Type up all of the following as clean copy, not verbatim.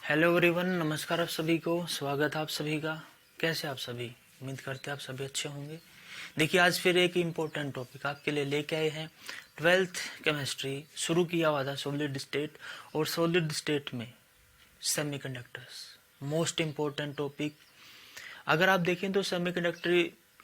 Hello everyone, नमस्कार आप सभी को। स्वागत है आप सभी का। कैसे आप सभी? उम्मीद करते हैं आप सभी अच्छे होंगे। देखिए, आज फिर एक इम्पोर्टेंट टॉपिक आपके लिए लेके आए हैं। 12th केमिस्ट्री शुरू किया हुआ था सॉलिड स्टेट, और सॉलिड स्टेट में सेमीकंडक्टर्स मोस्ट इम्पोर्टेंट टॉपिक। अगर आप देखें तो सेमीकंडक्टर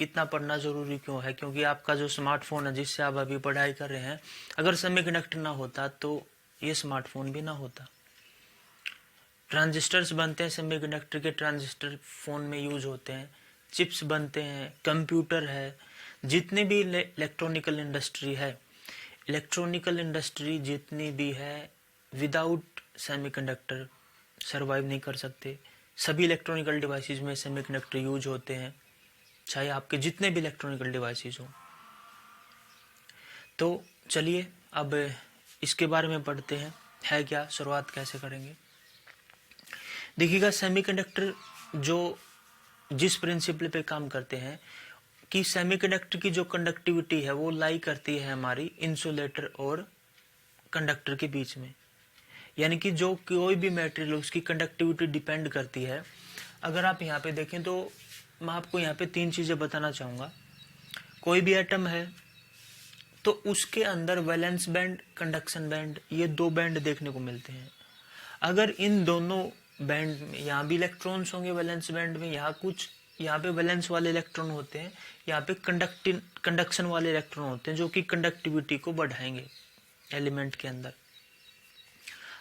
इतना पढ़ना जरूरी क्यों है? क्योंकि आपका जो स्मार्टफोन है जिससे आप अभी पढ़ाई कर रहे हैं, अगर सेमीकंडक्टर ना होता तो ये स्मार्टफोन भी ना होता। ट्रांजिस्टर्स बनते हैं सेमीकंडक्टर के, ट्रांजिस्टर फोन में यूज होते हैं। चिप्स बनते हैं, कंप्यूटर है, जितनी भी इलेक्ट्रॉनिकल इंडस्ट्री है, इलेक्ट्रॉनिकल इंडस्ट्री जितनी भी है, विदाउट सेमीकंडक्टर सरवाइव नहीं कर सकते। सभी इलेक्ट्रॉनिकल डिवाइसेस में सेमीकंडक्टर यूज होते हैं, चाहे आपके जितने भी इलेक्ट्रॉनिकल डिवाइसेस हो। तो चलिए अब इसके बारे में पढ़ते हैं, है क्या, शुरुआत कैसे करेंगे। देखिएगा, सेमीकंडक्टर जो जिस प्रिंसिपल पे काम करते हैं कि सेमीकंडक्टर की जो कंडक्टिविटी है वो लाई करती है हमारी इंसुलेटर और कंडक्टर के बीच में। यानी कि जो कोई भी मटेरियल उसकी कंडक्टिविटी डिपेंड करती है। अगर आप यहाँ पे देखें तो मैं आपको यहाँ पे 3 चीजें बताना चाहूँगा। कोई भी एटम है तो उसके अंदर वैलेंस बैंड, कंडक्शन बैंड, ये 2 बैंड देखने को मिलते हैं। अगर इन दोनों बैंड में, यहाँ भी इलेक्ट्रॉन्स होंगे वैलेंस बैंड में, यहाँ पे वैलेंस वाले इलेक्ट्रॉन होते हैं, यहाँ पे कंडक्शन वाले इलेक्ट्रॉन होते हैं जो कि कंडक्टिविटी को बढ़ाएंगे एलिमेंट के अंदर।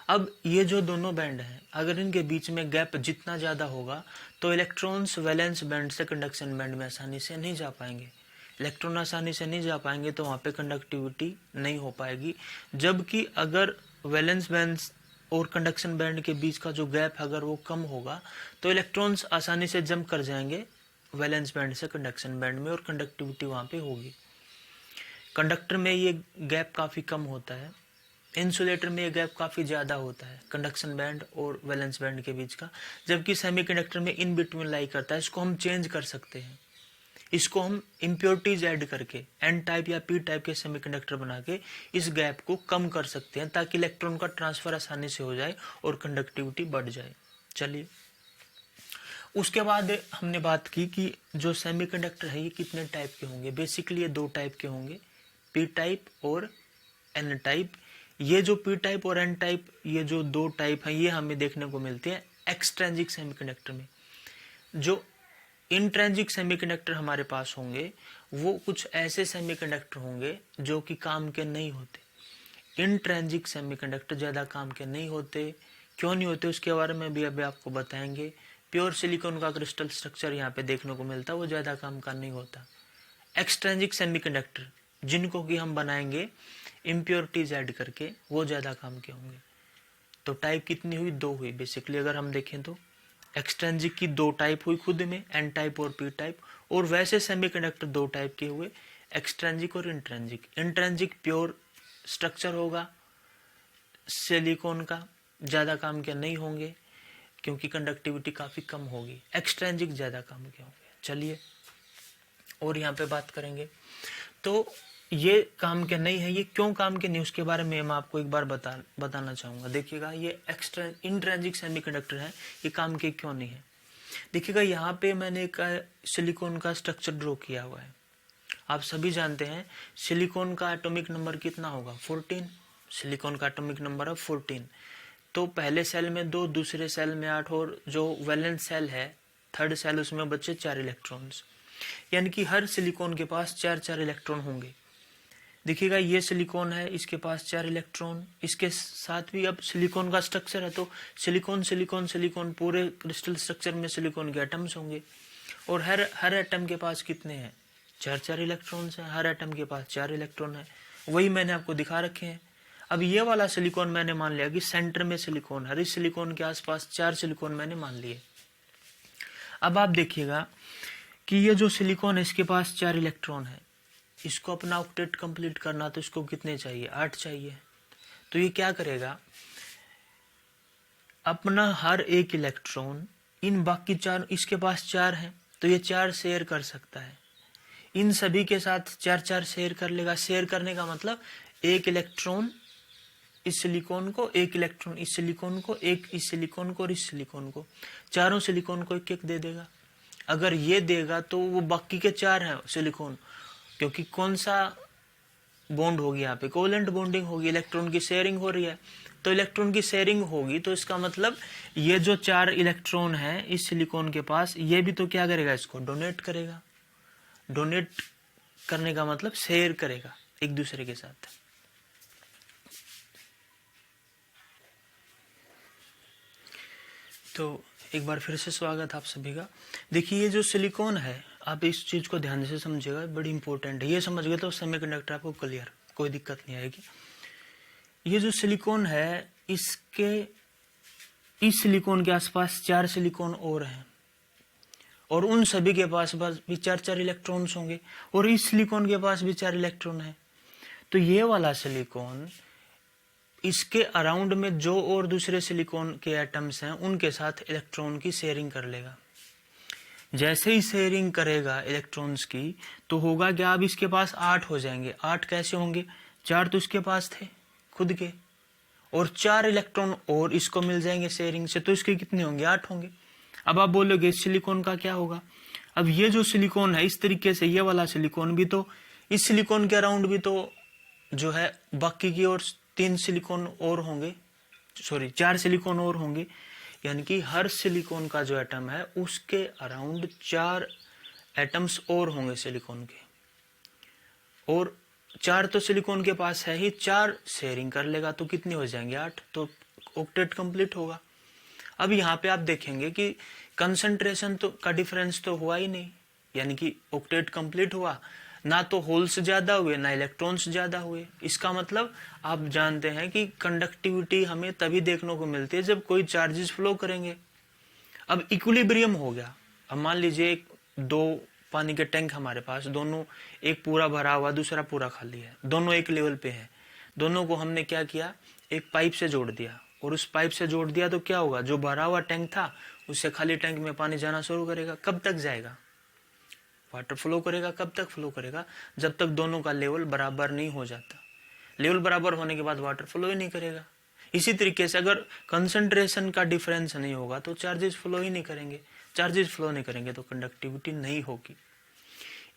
अब ये जो दोनों बैंड हैं, अगर इनके बीच में गैप जितना ज्यादा होगा तो इलेक्ट्रॉन्स वैलेंस बैंड से कंडक्शन बैंड में आसानी से नहीं जा पाएंगे। इलेक्ट्रॉन आसानी से नहीं जा पाएंगे तो वहां पे कंडक्टिविटी नहीं हो पाएगी। जबकि अगर वैलेंस बैंड और कंडक्शन बैंड के बीच का जो गैप है अगर वो कम होगा तो इलेक्ट्रॉन्स आसानी से जंप कर जाएंगे वैलेंस बैंड से कंडक्शन बैंड में, और कंडक्टिविटी वहां पे होगी। कंडक्टर में ये गैप काफी कम होता है, इंसुलेटर में ये गैप काफी ज्यादा होता है कंडक्शन बैंड और वैलेंस बैंड के बीच का। जबकि सेमीकंडक्टर में इन बिटवीन लाई करता है। इसको हम चेंज कर सकते हैं, इसको हम इम्प्योरिटीज ऐड करके एन टाइप या पी टाइप के सेमीकंडक्टर बना के इस गैप को कम कर सकते हैं, ताकि इलेक्ट्रॉन का ट्रांसफर आसानी से हो जाए और कंडक्टिविटी बढ़ जाए। चलिए, उसके बाद हमने बात की कि जो सेमीकंडक्टर है ये कितने टाइप के होंगे। बेसिकली ये 2 टाइप के होंगे, पी टाइप और एन टाइप। ये जो पी टाइप और एन टाइप, ये जो 2 टाइप हैं, ये हमें देखने को मिलते हैं एक्सट्रिंसिक सेमीकंडक्टर में। जो इंट्रिंसिक सेमीकंडक्टर हमारे पास होंगे वो कुछ ऐसे सेमीकंडक्टर होंगे जो कि काम के नहीं होते। इंट्रिंसिक सेमीकंडक्टर ज्यादा काम के नहीं होते। क्यों नहीं होते उसके बारे में भी अभी आपको बताएंगे। प्योर सिलिकॉन का क्रिस्टल स्ट्रक्चर यहाँ पे देखने को मिलता है, वो ज्यादा काम का नहीं होता। एक्सट्रिंसिक सेमीकंडक्टर जिनको कि हम बनाएंगे इम्प्योरिटीज ऐड करके, वो ज्यादा काम के होंगे। तो टाइप कितनी हुई? 2 हुई बेसिकली। अगर हम देखें तो एक्सट्रिंसिक की 2 टाइप हुई खुद में, एन टाइप और पी टाइप। और वैसे सेमीकंडक्टर 2 टाइप के हुए, एक्सट्रिंसिक और इंट्रिंसिक। इंट्रिंसिक प्योर स्ट्रक्चर होगा सिलिकॉन का, ज्यादा काम के नहीं होंगे क्योंकि कंडक्टिविटी काफी कम होगी। एक्सट्रिंसिक ज्यादा काम के होंगे। चलिए और यहाँ पे बात करेंगे। तो ये काम के नहीं है, ये क्यों काम के नहीं उसके बारे में मैं आपको एक बार बताना चाहूंगा। देखिएगा, ये इंट्रिंसिक सेमीकंडक्टर है, ये काम के क्यों नहीं है। देखिएगा, यहाँ पे मैंने एक सिलिकॉन का स्ट्रक्चर ड्रॉ किया हुआ है। आप सभी जानते हैं सिलिकॉन का एटॉमिक नंबर कितना होगा? 14। सिलिकॉन का एटॉमिक नंबर है 14। तो पहले सेल में 2, दूसरे सेल में 8, और जो वैलेंस सेल है थर्ड सेल, उसमें बचे 4 इलेक्ट्रॉन्स। यानी कि हर सिलिकॉन के पास 4 इलेक्ट्रॉन होंगे। देखिएगा, ये सिलिकॉन है, इसके पास 4 इलेक्ट्रॉन। इसके साथ भी अब सिलिकॉन का स्ट्रक्चर है तो सिलिकॉन सिलिकॉन सिलिकॉन, पूरे क्रिस्टल स्ट्रक्चर में सिलिकॉन के एटम्स होंगे। और हर एटम के पास कितने हैं? 4 इलेक्ट्रॉन्स हैं। हर एटम के पास 4 इलेक्ट्रॉन है। वही मैंने आपको दिखा रखे हैं। अब ये वाला सिलिकॉन मैंने मान लिया कि सेंटर में सिलिकॉन है, इस सिलिकॉन के आसपास 4 सिलिकॉन मैंने मान लिए। अब आप देखिएगा कि ये जो सिलिकॉन है इसके पास 4 इलेक्ट्रॉन है। इसको अपना ऑक्टेट कंप्लीट करना तो इसको कितने चाहिए? 8 चाहिए। तो ये क्या करेगा? अपना हर एक इलेक्ट्रॉन इन बाकी 4, इसके पास 4 है तो ये 4 शेयर कर सकता है। इन सभी के साथ 4 शेयर कर लेगा। शेयर करने का मतलब एक इलेक्ट्रॉन इस सिलिकॉन को, एक इलेक्ट्रॉन इस सिलिकॉन को, एक इस सिलिकॉन को और इस सिलिकॉन को, चारों सिलिकॉन को एक एक दे देगा। अगर ये देगा तो वो बाकी के 4 हैं सिलिकॉन, क्योंकि कौन सा बॉन्ड होगी यहाँ पे, कोवेलेंट बॉन्डिंग होगी, इलेक्ट्रॉन की शेयरिंग हो रही है। तो इलेक्ट्रॉन की शेयरिंग होगी तो इसका मतलब ये जो 4 इलेक्ट्रॉन है इस सिलिकॉन के पास, ये भी तो क्या करेगा, इसको डोनेट करेगा। डोनेट करने का मतलब शेयर करेगा एक दूसरे के साथ। तो एक बार फिर से स्वागत आप सभी का। देखिए ये जो सिलिकॉन है, आप इस चीज को ध्यान से समझिएगा, बड़ी इंपॉर्टेंट है। ये समझ गए तो सेमीकंडक्टर आपको क्लियर, कोई दिक्कत नहीं आएगी। ये जो सिलिकॉन है, इसके इस सिलिकॉन के आसपास 4 सिलिकॉन और हैं, और उन सभी के पास भी 4 इलेक्ट्रॉन्स होंगे, और इस सिलिकॉन के पास भी 4 इलेक्ट्रॉन है। तो ये वाला सिलिकॉन इसके अराउंड में जो और दूसरे सिलिकॉन के एटम्स हैं उनके साथ इलेक्ट्रॉन की शेयरिंग कर लेगा। जैसे ही शेयरिंग करेगा इलेक्ट्रॉन्स की, तो होगा क्या, अब इसके पास 8 हो जाएंगे। 8 कैसे होंगे, 4 तो इसके पास थे खुद के, और 4 इलेक्ट्रॉन और इसको मिल जाएंगे शेयरिंग से, तो इसके कितने होंगे, 8 होंगे। अब आप बोलोगे सिलिकॉन का क्या होगा। अब ये जो सिलिकॉन है, इस तरीके से ये वाला सिलिकॉन भी तो, इस सिलिकॉन के अराउंड भी तो जो है बाकी की और 3 सिलिकॉन और होंगे, सॉरी 4 सिलिकॉन और होंगे। यानी कि हर सिलिकॉन का जो एटम है उसके अराउंड 4 एटम्स और होंगे सिलिकॉन के, और 4 तो सिलिकॉन के पास है ही, 4 शेयरिंग कर लेगा तो कितने हो जाएंगे, 8। तो ऑक्टेट कंप्लीट होगा। अब यहाँ पे आप देखेंगे कि कंसंट्रेशन तो का डिफरेंस तो हुआ ही नहीं, यानी कि ऑक्टेट कंप्लीट हुआ, ना तो होल्स ज्यादा हुए ना इलेक्ट्रॉन्स ज्यादा हुए। इसका मतलब आप जानते हैं कि कंडक्टिविटी हमें तभी देखने को मिलती है जब कोई चार्जेस फ्लो करेंगे। अब इक्विलिब्रियम हो गया। अब मान लीजिए 2 पानी के टैंक हमारे पास, दोनों, एक पूरा भरा हुआ दूसरा पूरा खाली है, दोनों एक लेवल पे है। दोनों को हमने क्या किया, एक पाइप से जोड़ दिया, और उस पाइप से जोड़ दिया तो क्या होगा, जो भरा हुआ टैंक था उससे खाली टैंक में पानी जाना शुरू करेगा। कब तक जाएगा, वाटर फ्लो करेगा। कब तक फ्लो करेगा, जब तक दोनों का लेवल बराबर नहीं हो जाता। लेवल बराबर होने के बाद वाटर फ्लो ही नहीं करेगा। इसी तरीके से अगर कंसंट्रेशन का डिफरेंस नहीं होगा तो चार्जेस फ्लो ही नहीं करेंगे। चार्जेस फ्लो नहीं करेंगे तो कंडक्टिविटी नहीं होगी।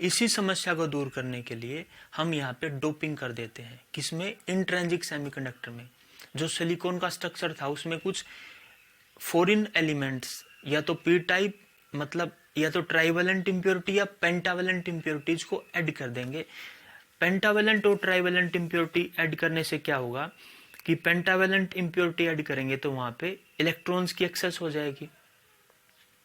इसी समस्या को दूर करने के लिए हम यहाँ पे डोपिंग कर देते हैं। किसमें, इंट्रिंसिक सेमीकंडक्टर में। जो सिलिकॉन का स्ट्रक्चर था उसमें कुछ फॉरिन एलिमेंट्स, या तो पी टाइप, मतलब या तो ट्राइवेलेंट इम्प्योरिटी या पेंटावेलेंट इम्प्योरिटीज को ऐड कर देंगे। पेंटावेलेंट और ट्राइवेलेंट इम्प्योरिटी ऐड करने से क्या होगा कि पेंटावेलेंट इम्प्योरिटी ऐड करेंगे तो वहां पे इलेक्ट्रॉन्स की एक्सेस हो जाएगी।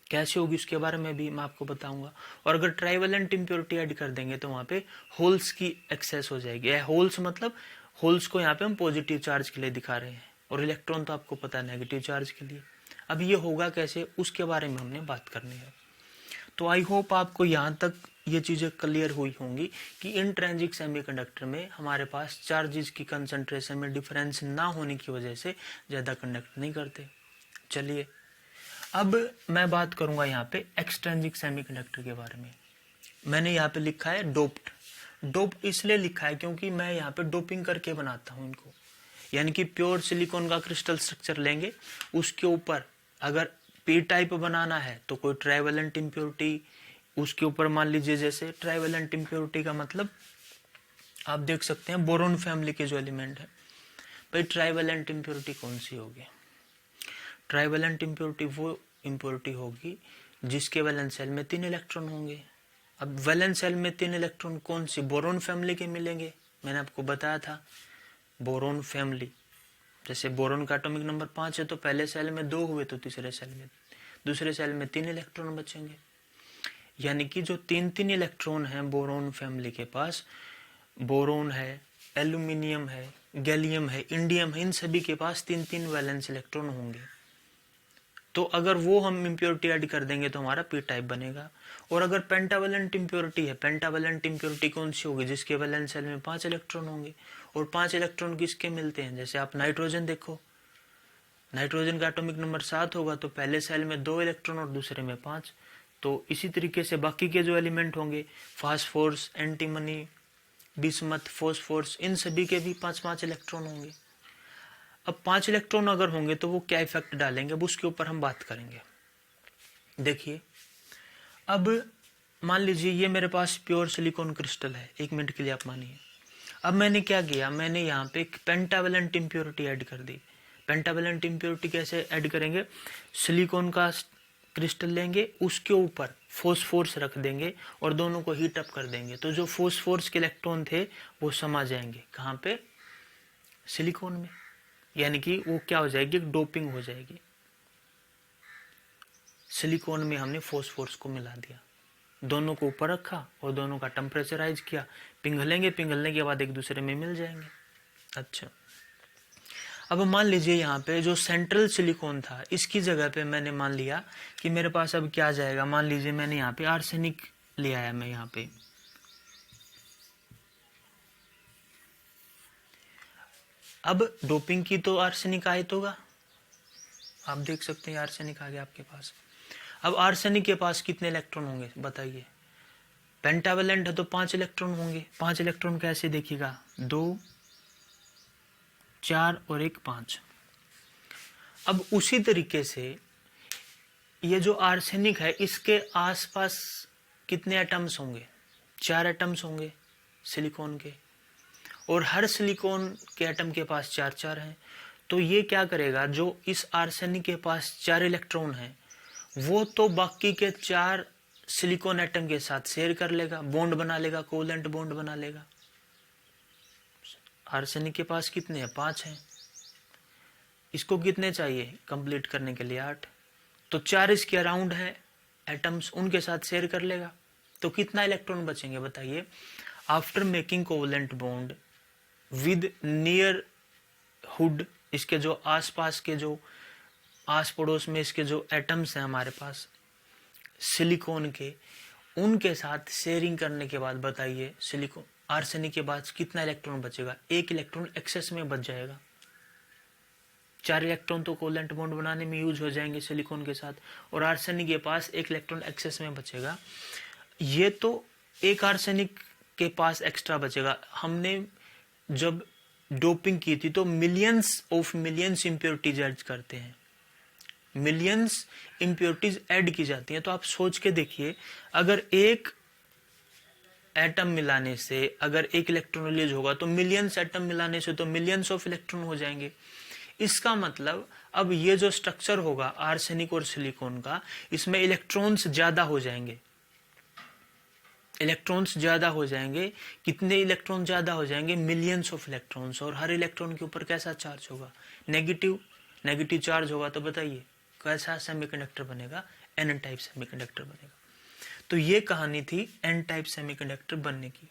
कैसे होगी उसके बारे में भी मैं आपको बताऊंगा। और अगर ट्राइवेलेंट इम्प्योरिटी ऐड कर देंगे तो वहां पे होल्स की एक्सेस हो जाएगी। होल्स मतलब होल्स को यहाँ पे हम पॉजिटिव चार्ज के लिए दिखा रहे हैं, और इलेक्ट्रॉन तो आपको पता है नेगेटिव चार्ज के लिए। अब ये होगा कैसे, उसके बारे में हमने बात करनी है। तो आई होप आपको यहाँ तक ये चीजें क्लियर हुई होंगी कि इंट्रिंसिक सेमीकंडक्टर में हमारे पास चार्जेस की कंसंट्रेशन में डिफरेंस ना होने की वजह से ज्यादा कंडक्ट नहीं करते। चलिए अब मैं बात करूंगा यहाँ पे एक्सट्रिंसिक सेमीकंडक्टर के बारे में। मैंने यहाँ पे लिखा है डोप्ड। डोप्ड इसलिए लिखा है क्योंकि मैं यहाँ पे डोपिंग करके बनाता हूँ इनको। यानी कि प्योर सिलिकॉन का क्रिस्टल स्ट्रक्चर लेंगे, उसके ऊपर अगर पी टाइप बनाना है तो कोई ट्राइवेलेंट इम्प्योरिटी उसके ऊपर, मान लीजिए जैसे ट्राइवेलेंट इम्प्योरिटी का मतलब आप देख सकते हैं बोरोन फैमिली के जो एलिमेंट है। भाई ट्राइवेलेंट इम्प्योरिटी कौन सी होगी, ट्राइवेलेंट इम्प्योरिटी वो इम्प्योरिटी होगी जिसके वैलेंस सेल में 3 इलेक्ट्रॉन होंगे। अब वैलेंस सेल में 3 इलेक्ट्रॉन कौन सी, बोरोन फैमिली के मिलेंगे। मैंने आपको बताया था बोरोन फैमिली, जैसे बोरोन का एटॉमिक नंबर 5 है तो पहले सेल में 2 हुए तो तीसरे सेल में, दूसरे सेल में 3 इलेक्ट्रॉन बचेंगे। यानी कि जो 3 इलेक्ट्रॉन हैं बोरोन फैमिली के पास, बोरोन है, एल्यूमिनियम है, गैलियम है, इंडियम है, इन सभी के पास 3 वैलेंस इलेक्ट्रॉन होंगे। तो अगर वो हम इम्प्योरिटी ऐड कर देंगे तो हमारा पी टाइप बनेगा। और अगर पेंटावेलेंट इम्प्योरिटी है, पेंटावेलेंट इम्प्योरिटी कौन सी होगी, जिसके वैलेंस सेल में 5 इलेक्ट्रॉन होंगे। और 5 इलेक्ट्रॉन किसके मिलते हैं, जैसे आप नाइट्रोजन देखो, नाइट्रोजन का एटॉमिक नंबर 7 होगा तो पहले सेल में 2 इलेक्ट्रॉन और दूसरे में 5। तो इसी तरीके से बाकी के जो एलिमेंट होंगे, फास्फोरस, एंटीमनी, बिस्मथ, फोस्फोरस, इन सभी के भी 5-5 इलेक्ट्रॉन होंगे। अब 5 इलेक्ट्रॉन अगर होंगे तो वो क्या इफेक्ट डालेंगे, अब उसके ऊपर हम बात करेंगे। देखिए, अब मान लीजिए ये मेरे पास प्योर सिलिकॉन क्रिस्टल है, 1 मिनट के लिए आप मानिए। अब मैंने क्या किया, मैंने यहाँ पे एक पेंटावेलेंट इम्प्योरिटी ऐड कर दी। पेंटावेलेंट इम्प्योरिटी कैसे ऐड करेंगे, सिलिकॉन का क्रिस्टल लेंगे, उसके ऊपर फोस्फोर्स रख देंगे और दोनों को हीट अप कर देंगे, तो जो फोस्फोर्स के इलेक्ट्रॉन थे वो समा जाएंगे कहाँ पे, सिलिकॉन में, यानी कि वो क्या हो जाएगी, डोपिंग हो जाएगी। सिलिकॉन में हमने फोस्फोर्स को मिला दिया, दोनों को ऊपर रखा और दोनों का टेम्परेचराइज किया, पिघलेंगे, पिघलने के बाद एक दूसरे में मिल जाएंगे। अच्छा, अब मान लीजिए यहाँ पे जो सेंट्रल सिलिकॉन था, इसकी जगह पे मैंने मान लिया कि मेरे पास अब क्या जाएगा, मान लीजिए मैंने यहाँ पे आर्सेनिक ले आया, मैं यहाँ पे अब डोपिंग की तो आर्सेनिक आयत होगा, आप देख सकते हैं आर्सेनिक आ गया आपके पास। अब आर्सेनिक के पास कितने इलेक्ट्रॉन होंगे बताइए, पेंटावेलेंट है तो 5 इलेक्ट्रॉन होंगे। 5 इलेक्ट्रॉन कैसे देखिएगा, 2, 4 और 1, 5। अब उसी तरीके से ये जो आर्सेनिक है, इसके आसपास कितने एटम्स होंगे, 4 एटम्स होंगे सिलिकॉन के, और हर सिलिकॉन के एटम के पास 4-4 हैं। तो ये क्या करेगा, जो इस आर्सेनिक के पास 4 इलेक्ट्रॉन हैं वो तो बाकी के 4 सिलिकॉन एटम के साथ शेयर कर लेगा, बॉन्ड बना लेगा, कोवेलेंट बॉन्ड बना लेगा। आर्सेनिक के पास कितने हैं, 5 हैं, इसको कितने चाहिए कंप्लीट करने के लिए, 8, तो 4 इसके अराउंड है एटम्स, उनके साथ शेयर कर लेगा, तो कितना इलेक्ट्रॉन बचेंगे बताइए। After making covalent bond with near hood, इसके जो आसपास के जो आस पड़ोस में इसके जो एटम्स हैं हमारे पास सिलिकॉन के, उनके साथ शेयरिंग करने के बाद बताइए सिलिकॉन आर्सेनिक के बाद कितना इलेक्ट्रॉन बचेगा, 1 इलेक्ट्रॉन एक्सेस में बच जाएगा। 4 इलेक्ट्रॉन तो कोवेलेंट बॉन्ड बनाने में यूज हो जाएंगे सिलिकॉन के साथ, और आर्सेनिक के पास 1 इलेक्ट्रॉन एक्सेस में बचेगा। ये तो एक आर्सेनिक के पास एक्स्ट्रा बचेगा। हमने जब डोपिंग की थी तो मिलियंस इंप्योरिटीज ऐड करते हैं, मिलियंस इंप्योरिटीज ऐड की जाती हैं। तो आप सोच के देखिए, अगर एक एटम मिलाने से अगर 1 इलेक्ट्रॉन रिलीज होगा तो मिलियंस एटम मिलाने से तो मिलियंस ऑफ इलेक्ट्रॉन हो जाएंगे। इसका मतलब अब ये जो स्ट्रक्चर होगा आर्सेनिक और सिलिकॉन का, इसमें इलेक्ट्रॉन्स ज्यादा हो जाएंगे, इलेक्ट्रॉन्स ज्यादा हो जाएंगे। कितने इलेक्ट्रॉन ज्यादा हो जाएंगे, मिलियंस ऑफ इलेक्ट्रॉन्स, और हर इलेक्ट्रॉन के ऊपर कैसा चार्ज होगा, नेगेटिव चार्ज होगा। तो बताइए कैसा सेमीकंडक्टर बनेगा, एन टाइप सेमीकंडक्टर बनेगा। तो ये कहानी थी एन टाइप सेमीकंडक्टर बनने की,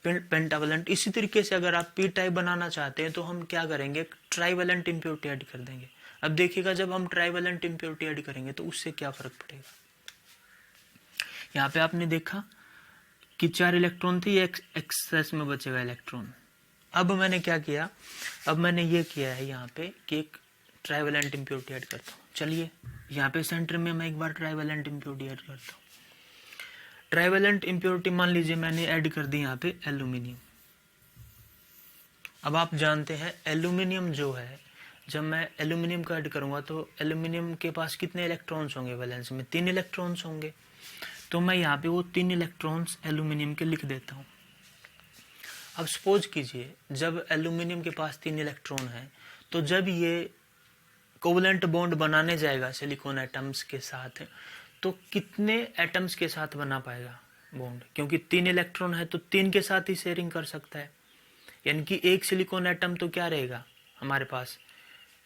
पेंटावेलेंट। इसी तरीके से अगर आप पी टाइप बनाना चाहते हैं तो हम क्या करेंगे, ट्राइवेलेंट इंप्योरिटी ऐड कर देंगे। अब देखिएगा जब हम ट्राइवेलेंट इंप्योरिटी ऐड करेंगे तो उससे क्या फर्क पड़ेगा। यहाँ पे आपने देखा कि 4 इलेक्ट्रॉन थे, ये एक्सेस में बचेगा इलेक्ट्रॉन। अब मैंने क्या किया, अब मैंने ये किया है यहाँ पे कि एक ट्राइवेलेंट इंप्योरिटी ऐड करता हूँ। चलिए यहाँ पे सेंटर में मैं एक बार ट्राइवेलेंट इंप्योरिटी ऐड करता हूँ। ट्राइवेलेंट इंप्योरिटी मान लीजिए मैंने ऐड कर दी यहाँ पे एल्यूमिनियम। अब आप जानते हैं एल्यूमिनियम जो है, जब मैं एल्यूमिनियम को ऐड करूंगा तो एल्यूमिनियम के पास कितने इलेक्ट्रॉन्स होंगे, वैलेंस में 3 इलेक्ट्रॉन्स होंगे। तो मैं यहाँ पे वो 3 इलेक्ट्रॉन्स एल्यूमिनियम के लिख देता हूँ। अब सपोज कीजिए जब एल्यूमिनियम के पास 3 इलेक्ट्रॉन है, तो जब ये कोवेलेंट बॉन्ड बनाने जाएगा सिलिकॉन एटम्स के साथ, तो कितने एटम्स के साथ बना पाएगा बॉन्ड, क्योंकि 3 इलेक्ट्रॉन है तो 3 के साथ ही शेयरिंग कर सकता है। यानी कि एक सिलिकॉन एटम तो क्या रहेगा हमारे पास,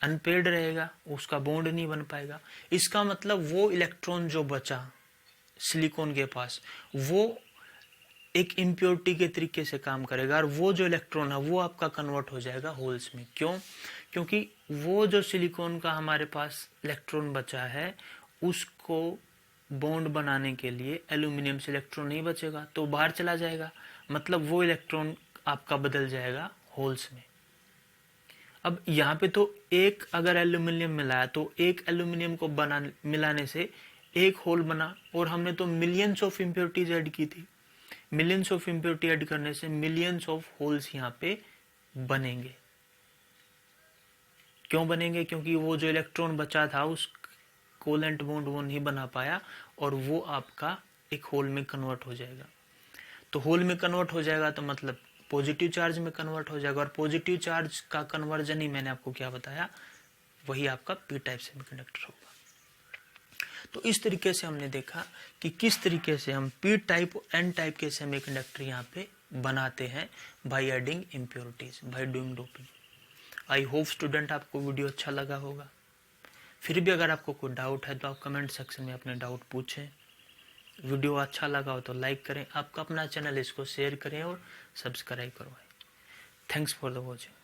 अनपेयर्ड रहेगा, उसका बॉन्ड नहीं बन पाएगा। इसका मतलब वो इलेक्ट्रॉन जो बचा सिलिकॉन के पास, वो एक इम्प्योरिटी के तरीके से काम करेगा, और वो जो इलेक्ट्रॉन है वो आपका कन्वर्ट हो जाएगा होल्स में। क्यों, क्योंकि वो जो सिलिकॉन का हमारे पास इलेक्ट्रॉन बचा है उसको बॉन्ड बनाने के लिए एल्यूमिनियम से इलेक्ट्रॉन नहीं बचेगा, तो बाहर चला जाएगा, मतलब वो इलेक्ट्रॉन आपका बदल जाएगा होल्स में। अब यहाँ पे तो एक अगर एल्यूमिनियम मिलाया तो एक एल्यूमिनियम को मिलाने से एक होल बना, और हमने तो मिलियंस ऑफ इम्प्योरिटीज ऐड की थी। मिलियंस ऑफ इम्प्योरिटी ऐड करने से मिलियंस ऑफ होल्स यहाँ पे बनेंगे। क्यों बनेंगे? क्योंकि वो जो इलेक्ट्रॉन बचा था उस कोवेलेंट बॉन्ड वो नहीं बना पाया और वो आपका एक होल में कन्वर्ट हो जाएगा। तो होल में कन्वर्ट हो जाएगा तो मतलब पॉजिटिव चार्ज में कन्वर्ट हो जाएगा, और पॉजिटिव चार्ज का कन्वर्जन ही मैंने आपको क्या बताया, वही आपका पी टाइप सेमीकंडक्टर होगा। तो इस तरीके से हमने देखा कि किस तरीके से हम पी टाइप और एन टाइप के सेमीकंडक्टर यहाँ पे बनाते हैं by adding impurities, by doing doping. I hope student आपको वीडियो अच्छा लगा होगा। फिर भी अगर आपको कोई डाउट है तो आप कमेंट सेक्शन में अपने डाउट पूछें। वीडियो अच्छा लगा हो तो लाइक करें, आपका अपना चैनल इसको शेयर करें और सब्सक्राइब करवाएं। Thanks for the watching.